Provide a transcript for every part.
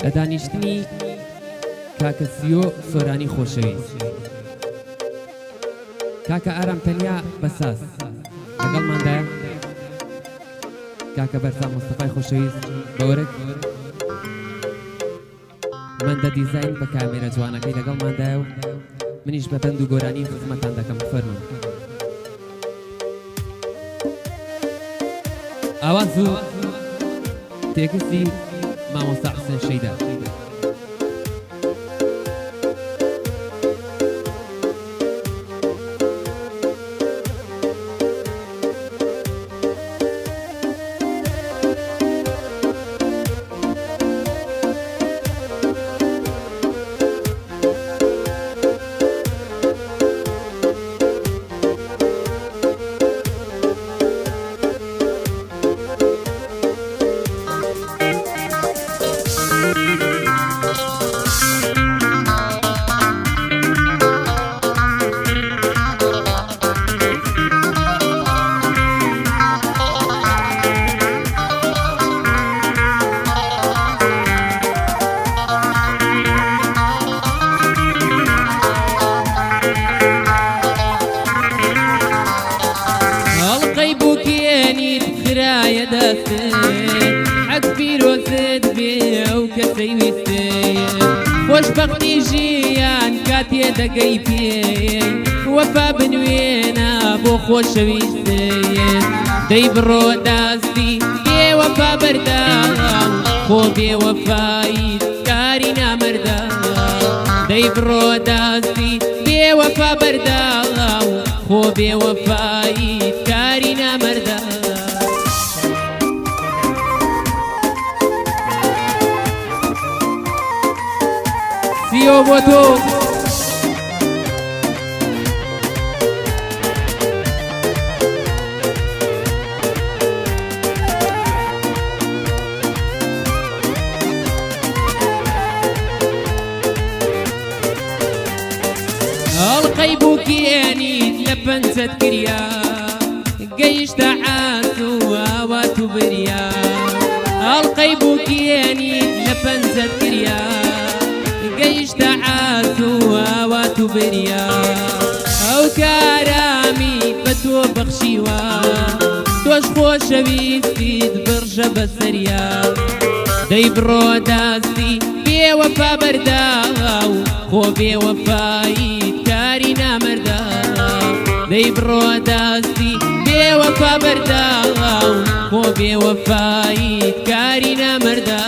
لە دانیشتنی کاکە سیۆ سۆرانی خۆشەویست کاکە ئارام تەنیا بەساس لەگەڵماندایە کاکە بەرزان مستەفای خۆشەویست بەوەرەک مەندە دیزاین بە کامێرە جوانەکەی لەگەڵماندایە و منیش بە بەند و گۆرانی خزمەتان دەکەم فەرموو ئاواز و تێکستی مامۆستا حوسێن شەیدا خۆشبەختی ژیان کاتێ دەگەی پێ وەفا بنوێنە بۆ خۆشەویستێ دەی بڕۆ دەستی بێوەفا بەرداڵ خۆ بێوەفایی کاری نامەردە دەی بڕۆ دەستی بێوەفا بەرداڵ خۆ بێوەفایی کاری نامەردە سیۆ بۆ تۆ هەڵقەی بووکێنیت لە پەنجەت کریا گەیشتە عاز و ئاوات و بریا هەڵقەی بووکێنیت لە پەنجەت کریا گەیشتە عاز و ئاوات و بریا ئەو کارامی بە تۆ بەخشیوە تۆش خۆشەویستیت بڕژە بەسەریا دەی بڕۆ دەستی بێوەفا بەرداڵە و خۆ بێوەفاییت کاری نامەردە دەی بڕۆ دەستی بێوەفا بەرداڵە و خۆ بێوەفاییت کاری نامەردە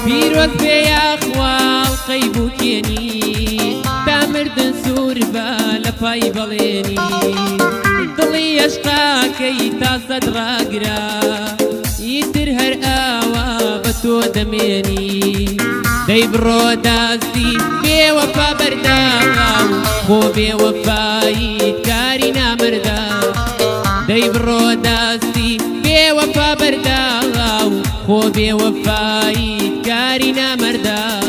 پیرۆز بێ یاخواڵ قەی بووکێنی تا مردن سوور بە لە پای بەڵێنی دڵی عەشقاکەی تازەت ڕاگرا ئیتر هەر ئاوا بە تۆ دەمێنی دەی بڕۆ دەستی بێوەفا بەرداڵە و خۆ بێوەفاییت کاری نامەردە دەی بڕۆ دەستی بێوەفا بەرداڵە و خۆ بێوەفاییت کاری نامەردە